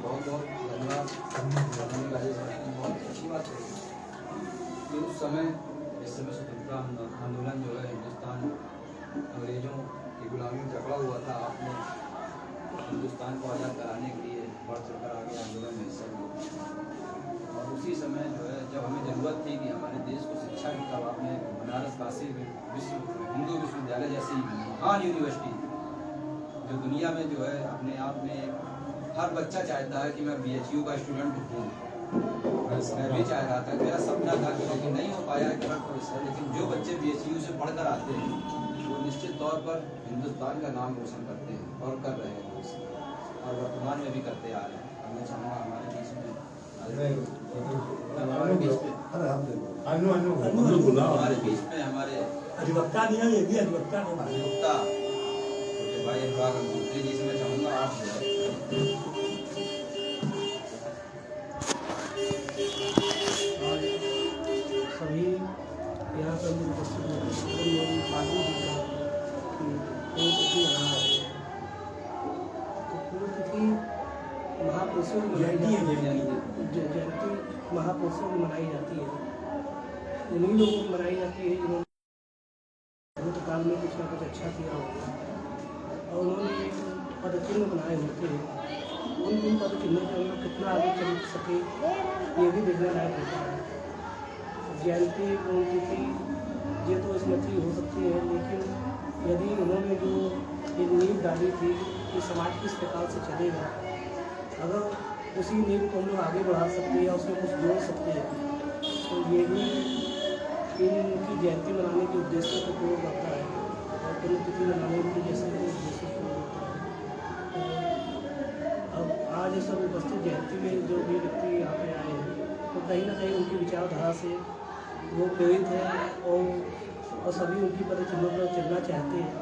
बहुत बहुत धन्यवाद। बहुत अच्छी बात है कि उस समय जिस समय स्वतंत्रता आंदोलन जो है हिंदुस्तान अंग्रेजों की गुलामी में जकड़ा हुआ था, आपने हिंदुस्तान को आज़ाद कराने के लिए बढ़ चढ़कर आगे आंदोलन में हिस्सा लिया। और उसी समय जो है जब हमें ज़रूरत थी कि हमारे देश को शिक्षा की, तब आपने बनारस काशी हिंदू विश्वविद्यालय जैसी महान यूनिवर्सिटी जो दुनिया में जो है अपने आप में हर बच्चा चाहता है कि मैं BHU का स्टूडेंट हूँ। मैं भी चाह रहा था, मेरा सपना था कि लेकिन नहीं हो पाया कि लेकिन जो बच्चे BHU से पढ़कर आते हैं वो निश्चित तौर पर हिंदुस्तान का नाम रोशन करते हैं और कर रहे हैं और वर्तमान में भी करते आ रहे हैं। मैं चाहूँगा हमारे बीच में हमारे अधिवक्ता भी है, ये भी अधिवक्ता है भाई अनुराग मंत्री जी से मैं चाहूँगा आप सभी यहाँ पर उपस्थित महापुरुषों की जयंती महापुरुषों की मनाई जाती है। उन्हीं लोगों की मनाई जाती है जिन्होंने काल में कुछ ना कुछ अच्छा किया होगा और उन्होंने पद चिन्ह बनाए होते हैं। उन पद चिन्हों के अंदर कितना आगे चल सके ये भी देखना लायक होता है। जयंती पुण्यतिथि ये तो स्मृति हो सकती है, लेकिन यदि उन्होंने जो एक नींव डाली थी कि समाज किस प्रकार से चलेगा, अगर उसी नींव को हम लोग आगे बढ़ा सकते हैं या उसमें कुछ जोड़ सकते हैं तो ये भी इनकी जयंती मनाने के उद्देश्य को पूर्ण करता है और पुण्यतिथि मनाने के जैसे उद्देश्य को पूर्ण करता है। अब आज सब उपस्थित जयंती में जो भी व्यक्ति यहाँ पे आए हैं तो कहीं ना कहीं उनकी विचारधारा से वो प्रेरित है और सभी उनकी पद चिन्हों पर चलना चाहते हैं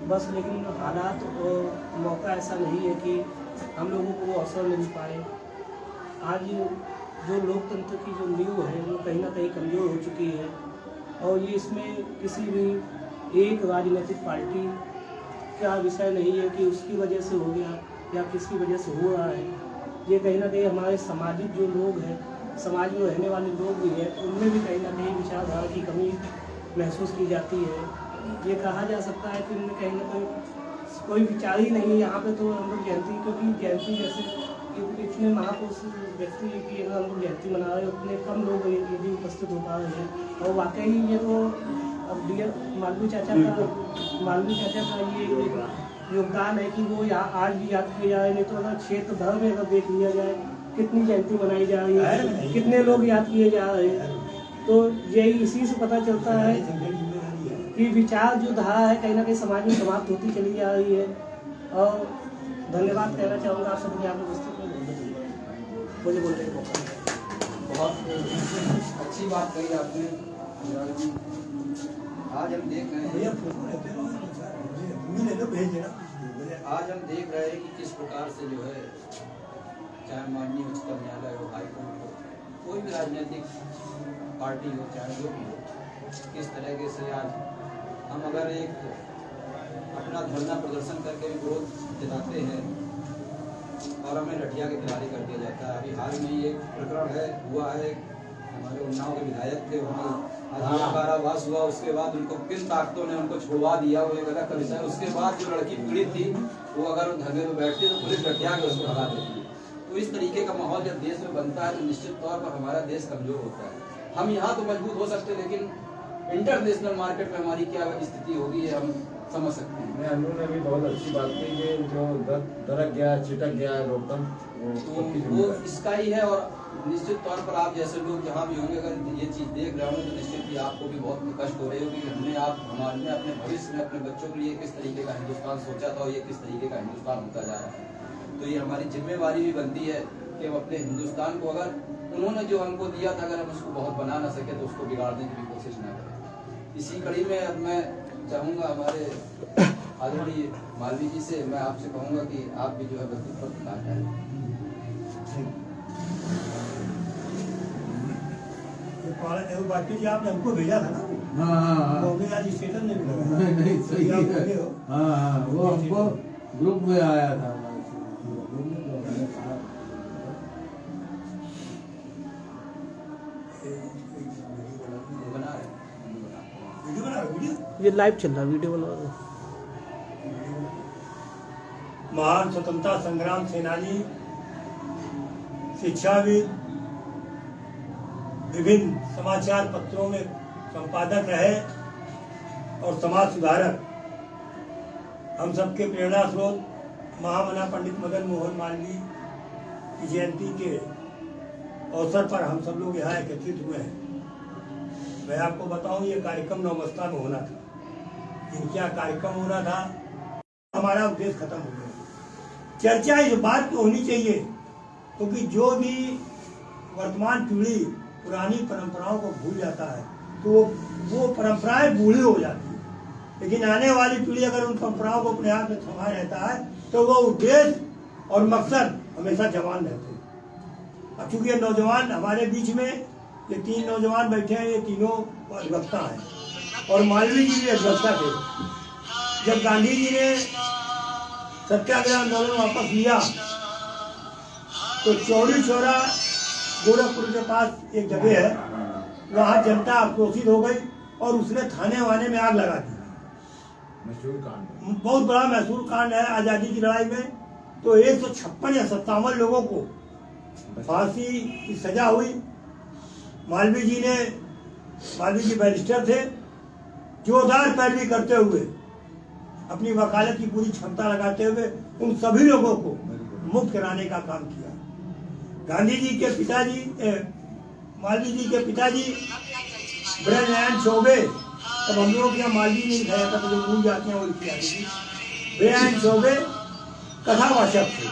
बस। लेकिन हालात और मौका ऐसा नहीं है कि हम लोगों को वो अवसर मिल पाए। आज जो लोकतंत्र की जो नींव है वो कहीं ना कहीं कमज़ोर हो चुकी है और ये इसमें किसी भी एक राजनीतिक पार्टी का विषय नहीं है कि उसकी वजह से हो गया या किसकी वजह से हो रहा है। ये कहीं ना कहीं हमारे सामाजिक जो लोग हैं, समाज में रहने वाले लोग भी हैं, उनमें भी कहीं ना कहीं विचारधारा की कमी महसूस की जाती है। ये कहा जा सकता है कि उनमें कहीं ना कहीं कोई विचार ही नहीं है यहाँ पे। तो हम लोग जयंती, क्योंकि जयंती जैसे इतने महापुरुष व्यक्ति की अगर हम लोग जयंती मना रहे हैं उतने कम लोग यदि उपस्थित हो पा रहे हैं और वाकई ये तो अब मालवीय चाचा का ये योगदान है कि वो यहाँ आज भी याद किया जा रहे। नहीं तो अगर क्षेत्र भर में अगर देख लिया जाए कितनी जयंती मनाई जा रही है, कितने लोग याद किए जा रहे हैं, तो यही इसी से पता चलता है कि विचार जो धारा है कहीं ना कहीं समाज में समाप्त होती चली जा रही है। और धन्यवाद कहना चाहूँगा आप सभी यहाँ उपस्थित मुझे बोलने का मौका। बहुत अच्छी बात कही आपने अनुराग जी। आज हम देख रहे हैं कि किस प्रकार से जो है चाहे माननीय उच्चतम न्यायालय हो, हाईकोर्ट हो, कोई भी राजनीतिक पार्टी हो, चाहे जो भी हो, किस तरीके से आज हम अगर एक अपना धरना प्रदर्शन करके भी विरोध जताते हैं और हमें लठिया के किनारे कर दिया जाता है। अभी हाल में ही एक प्रकरण हुआ है, हमारे उन्नाव के विधायक थे, उन्हें कारावास हुआ, उसके बाद उनको किन ताकतों ने उनको छुड़वा दिया, वो एक अलग विषय। उसके बाद जो लड़की पीड़ित थी वो अगर धरने में बैठती तो पुलिस लठिया के उसको भगा देती। तो इस तरीके का माहौल जब देश में बनता है तो निश्चित तौर पर हमारा देश कमजोर होता है। हम यहाँ तो मजबूत हो सकते हैं, लेकिन इंटरनेशनल मार्केट में हमारी क्या स्थिति होगी ये हम समझ सकते हैं। अनु ने भी बहुत अच्छी बात की कि जो दरक गया, चिटक गया लोकतंत्र, वो इसका ही है। और निश्चित तौर पर आप जैसे लोग जहाँ भी होंगे अगर ये चीज़ देख रहे होंगे तो निश्चित ही आपको भी बहुत कष्ट हो रही होगी कि हमारे अपने भविष्य में अपने बच्चों के लिए किस तरीके का हिंदुस्तान सोचा था और ये किस तरीके का हिंदुस्तान होता जा रहा है। तो ये हमारी जिम्मेवारी भी बनती है कि हम अपने हिंदुस्तान को, अगर उन्होंने जो हमको दिया था, अगर हम उसको बहुत बना ना सके तो उसको बिगाड़ने की भी कोशिश ना करें। इसी कड़ी में अब मैं चाहूँगा हमारे आदरणीय मालवीय जी से मैं आपसे कहूँगा कि आप भी जो है बंदी पर प्रकाश डालें। बाकी जी आपने हमको भेजा था ना। हाँ, आज स्टेटस नहीं मिला। नहीं सही है। हाँ, वो हमको ग्रुप में आया था बना रहे वीडियो बना रहे वीडियो ये लाइव चल रहा है, वीडियो बना रहे हैं। महान स्वतंत्रता संग्राम सेनानी, शिक्षाविद, विभिन्न समाचार पत्रों में संपादक रहे और समाज सुधारक, हम सबके प्रेरणा स्रोत महामना पंडित मदन मोहन मालवीय की जयंती के अवसर पर हम सब लोग यहाँ एकत्रित हुए हैं। मैं आपको बताऊं, ये कार्यक्रम नौमस्ता में होना था, इनका कार्यक्रम होना था, हमारा उद्देश्य खत्म हो गया। चर्चा इस बात की होनी चाहिए क्योंकि जो भी वर्तमान पीढ़ी पुरानी परंपराओं को भूल जाता है तो वो परंपराएं बूढ़ी हो जाती है, लेकिन आने वाली पीढ़ी अगर उन परंपराओं को अपने हाथ में थमा रहता है तो वो उद्देश्य और मकसद हमेशा जवान रहते हैं। अब चूंकि ये नौजवान हमारे बीच में, ये तीन नौजवान बैठे हैं, ये तीनों अधिवक्ता हैं और मालवीय जी भी अधिवक्ता थे। जब गांधी जी ने सत्याग्रह आंदोलन वापस लिया तो चौरी चौरा गोरखपुर के पास एक जगह है, वहां जनता आक्रोशित हो गई और उसने थाने वाने में आग लगा दी। मशहूर कांड, बहुत बड़ा महसूर कांड है आजादी की लड़ाई में। तो 156 या 57 लोगों को फांसी की सजा हुई। मालवीय जी बैरिस्टर थे, जोरदार पैरवी करते हुए, अपनी वकालत की पूरी क्षमता लगाते हुए उन सभी लोगों को मुक्त कराने का काम किया। गांधी जी के पिताजी, मालवीय जी के पिताजी ब्रजनारायण चौबे, तब हम लोग यहाँ मालवीय नहीं लिखा जाता था, जो भूल जाते हैं वो लिखी जाती थी। ब्रजनारायण चौबे कथावाचक थे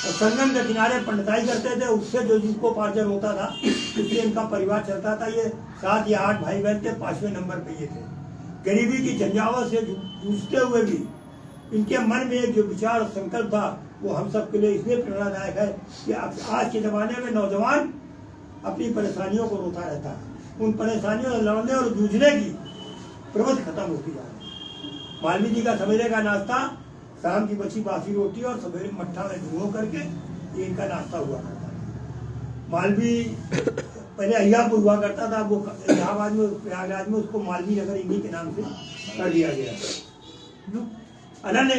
और संगम के किनारे पंडिताई करते थे। उससे जो जिसको पार्जन होता था उससे इनका परिवार चलता था। ये 7 या 8 भाई बहन थे, 5वें नंबर पे ये थे। गरीबी की झंझावत से जूझते हुए भी इनके मन में एक जो विचार और संकल्प था वो हम सब के लिए इसलिए प्रेरणादायक है कि आज के जमाने में नौजवान अपनी परेशानियों को रोता रहता है, उन परेशानियों से लड़ने और जूझने की प्रवृत्ति खत्म होती जा रही है। मालवीय जी का सवेरे का नाश्ता शाम की बची बासी रोटी और सवेरे मट्ठा में भिगो करके ये इनका नाश्ता हुआ करता है। मालवीय पहले अहियापुर हुआ करता था, वो इलाहाबाद में, प्रयागराज में उसको मालवीय नगर इन्हीं के नाम से कर दिया गया। अनन्य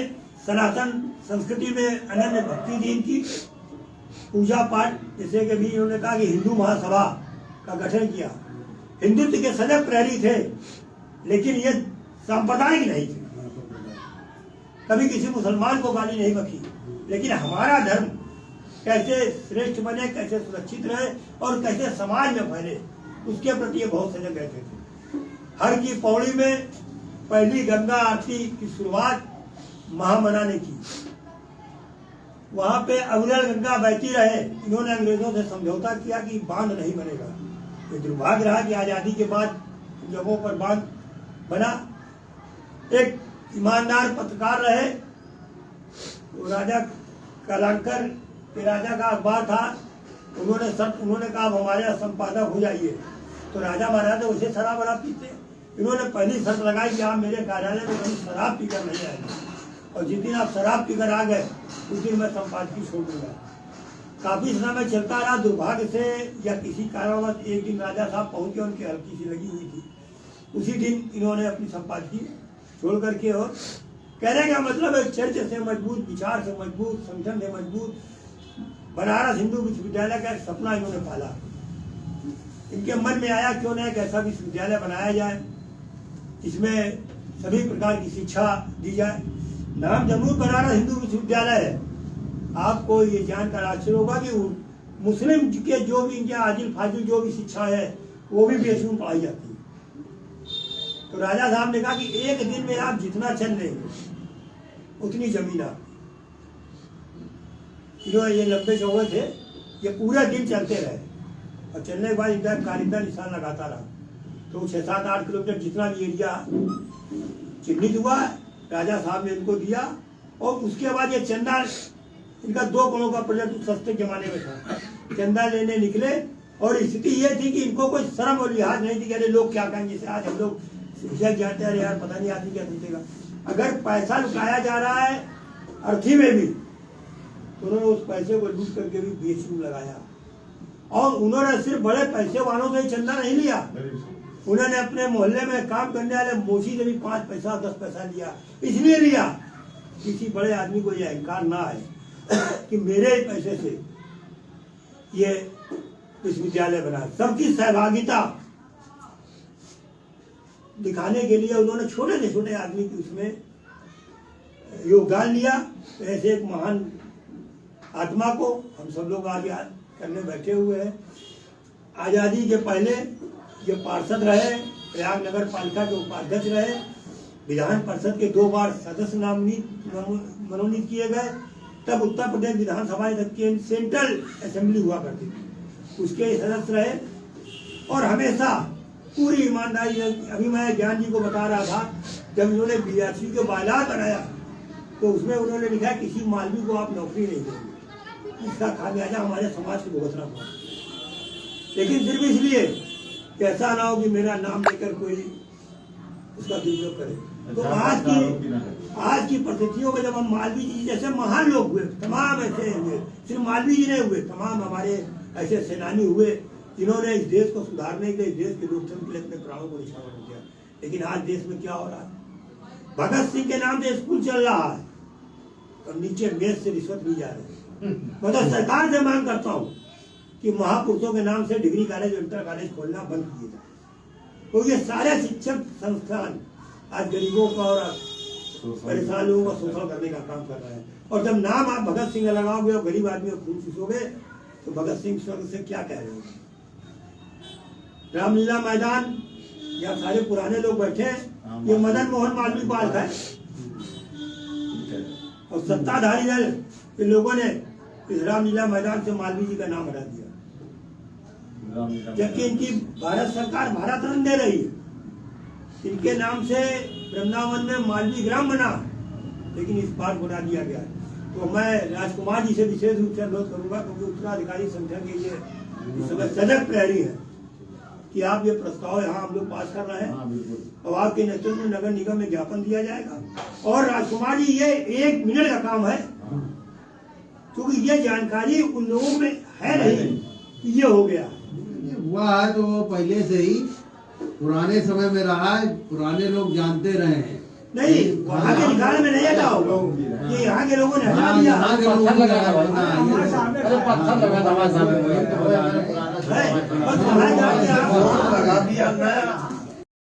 सनातन संस्कृति में अनन्य भक्ति थी इनकी, पूजा पाठ, जैसे कि भी इन्होंने कहा कि हिंदू महासभा का गठन किया। हिंदुत्व के सजग प्रहरी थे, लेकिन ये सांप्रदायिक नहीं थे, कभी किसी मुसलमान को गाली नहीं बकी, लेकिन हमारा धर्म कैसे श्रेष्ठ बने, कैसे सुरक्षित रहे और कैसे समाज में फैले, उसके प्रति ये बहुत सजग रहते थे। हर की पौड़ी में पहली गंगा आरती की शुरुआत महामना ने की। वहां पे अविरल गंगा बहती रहे। इन्होंने अंग्रेजों से समझौता किया कि बांध नहीं बनेगा। ये दुर्भाग्य रहा कि आजादी के बाद जगहों पर बांध बना। एक ईमानदार पत्रकार रहे, तो राजा कलांकर के राजा का अखबार था, उन्होंने कहा हमारे यहाँ संपादक हो जाइए। तो राजा महाराजा उसे शराब वराब पीते, इन्होंने पहली शर्त लगाई कि आप मेरे कार्यालय में कभी शराब पीकर नहीं आएंगे, और जिस दिन आप शराब पीकर आ गए उस दिन मैं संपादकी छोड़ दूंगा। काफी समय चलता रहा। दुर्भाग्य से या किसी कारणवश एक दिन राजा साहब पहुंचे, उनकी हल्की सी लगी हुई थी, उसी दिन इन्होंने अपनी संपादकी छोड़ करके, और कहने का मतलब है चरित्र से मजबूत, विचार से मजबूत, संगठन से मजबूत बनारस हिंदू विश्वविद्यालय का एक सपना इन्होंने पाला। इनके मन में आया क्यों न एक ऐसा विश्वविद्यालय बनाया जाए, इसमें सभी प्रकार की शिक्षा दी जाए। नाम जरूर बनारस हिंदू विश्वविद्यालय है। आपको ये जानकर आश्चर्य होगा कि मुस्लिम के जो भी इनके आजिल फाजिल जो भी शिक्षा है वो भी बेशुमार में पढ़ाई जाती है। तो राजा साहब ने कहा कि एक दिन में आप जितना चल लेंगे उतनी जमीन आप। ये लंबे चौड़े थे, ये पूरे दिन चलते रहे और चलने के बाद इनका कारिंदा निशान लगाता रहा। तो 6-7-8 किलोमीटर जितना भी एरिया चिन्हित हुआ राजा साहब ने इनको दिया, और उसके बाद ये चंदा, इनका 2 करोड़ का प्रोजेक्ट सस्ते जमाने में था, चंदा लेने निकले। और स्थिति ये थी कि इनको कोई शर्म और लिहाज नहीं थी कि अरे लोग क्या कहेंगे। जैसे आज हम लोग जग जाते हैं, यार पता नहीं आदमी क्या सोचेगा। अगर पैसा लुटाया जा रहा है अर्थी में भी उन्होंने उस पैसे को लूट करके भी बीएचयू लगाया। और उन्होंने सिर्फ बड़े पैसे वालों से ही चंदा नहीं लिया, उन्होंने अपने मोहल्ले में काम करने वाले मोची से भी 5 पैसा 10 पैसा लिया। इसलिए लिया किसी बड़े आदमी को यह अहंकार ना आए कि मेरे पैसे से ये विश्वविद्यालय बना। सबकी सहभागिता दिखाने के लिए उन्होंने छोटे से छोटे आदमी की उसमें योगदान लिया। ऐसे एक महान आत्मा को हम सब लोग आज याद करने बैठे हुए हैं। आज़ादी के पहले ये पार्षद रहे, प्रयाग नगर पालिका के उपाध्यक्ष रहे, विधान परिषद के 2 बार सदस्य मनोनीत किए गए। तब उत्तर प्रदेश विधानसभा की सेंट्रल असेंबली हुआ करती थी, उसके सदस्य रहे। और हमेशा पूरी ईमानदारी, अभी मैं ज्ञान जी को बता रहा था, जब उन्होंने बीएचयू के बायलॉ बनाया तो उसमें उन्होंने लिखा किसी मालवी को आप नौकरी नहीं देंगे, इसका खामियाजा हमारे समाज को भुगतना पड़ा। लेकिन सिर्फ इसलिए कि ऐसा ना हो कि मेरा नाम लेकर कोई उसका दुरुपयोग करे। तो आज की परिस्थितियों में जब हम मालवी जी जैसे महान लोग हुए, तमाम ऐसे हुए, सिर्फ मालवी जी नहीं हुए, तमाम हमारे ऐसे सेनानी हुए जिन्होंने इस देश को सुधारने के लिए, इस देश के लोकतंत्र के लिए अपने प्राणों को निछावर किया। लेकिन आज देश में क्या हो रहा है? भगत सिंह के नाम से स्कूल चल रहा है और नीचे मेज से रिश्वत ली जा रही है। मैं तो सरकार से मांग करता हूँ कि महापुरुषों के नाम से डिग्री कॉलेज, इंटर कॉलेज खोलना बंद किए जाए। तो ये सारे शिक्षक संस्थान आज गरीबों का और परेशान लोगों का शोषण करने का काम कर रहे हैं। और जब नाम आप भगत सिंह लगाओगे और गरीब आदमी को खून चूसोगे तो भगत सिंह स्वर्ग से क्या कह रहे हो? रामलीला मैदान या सारे पुराने लोग बैठे, ये मदन मोहन मालवीय पार्क है और सत्ताधारी दल के लोगों ने इस रामलीला मैदान से मालवीय जी का नाम हटा दिया, जबकि इनकी भारत सरकार भारत रत्न दे रही है। इनके नाम से वृंदावन में मालवीय ग्राम बना, लेकिन इस पार्क बना दिया गया। तो मैं राजकुमार जी से विशेष रूप से अनुरोध करूंगा, क्योंकि उत्तराधिकारी संख्या के लिए इस समय सजग प्रहरी है, कि आप ये प्रस्ताव यहाँ हम लोग पास कर रहे हैं और आपके नेतृत्व में नगर निगम में ज्ञापन दिया जाएगा। और राजकुमार जी, ये 1 मिनट का काम है, क्योंकि ये जानकारी उन लोगों में है नहीं कि ये हो गया। हुआ है तो वो पहले से ही पुराने समय में रहा है, पुराने लोग जानते रहे हैं। नहीं, वहाँ के निकाल में नहीं हटा होगा, ये यहाँ के लोगों ने हटा दिया। पत्थर लगा था लगा दिया।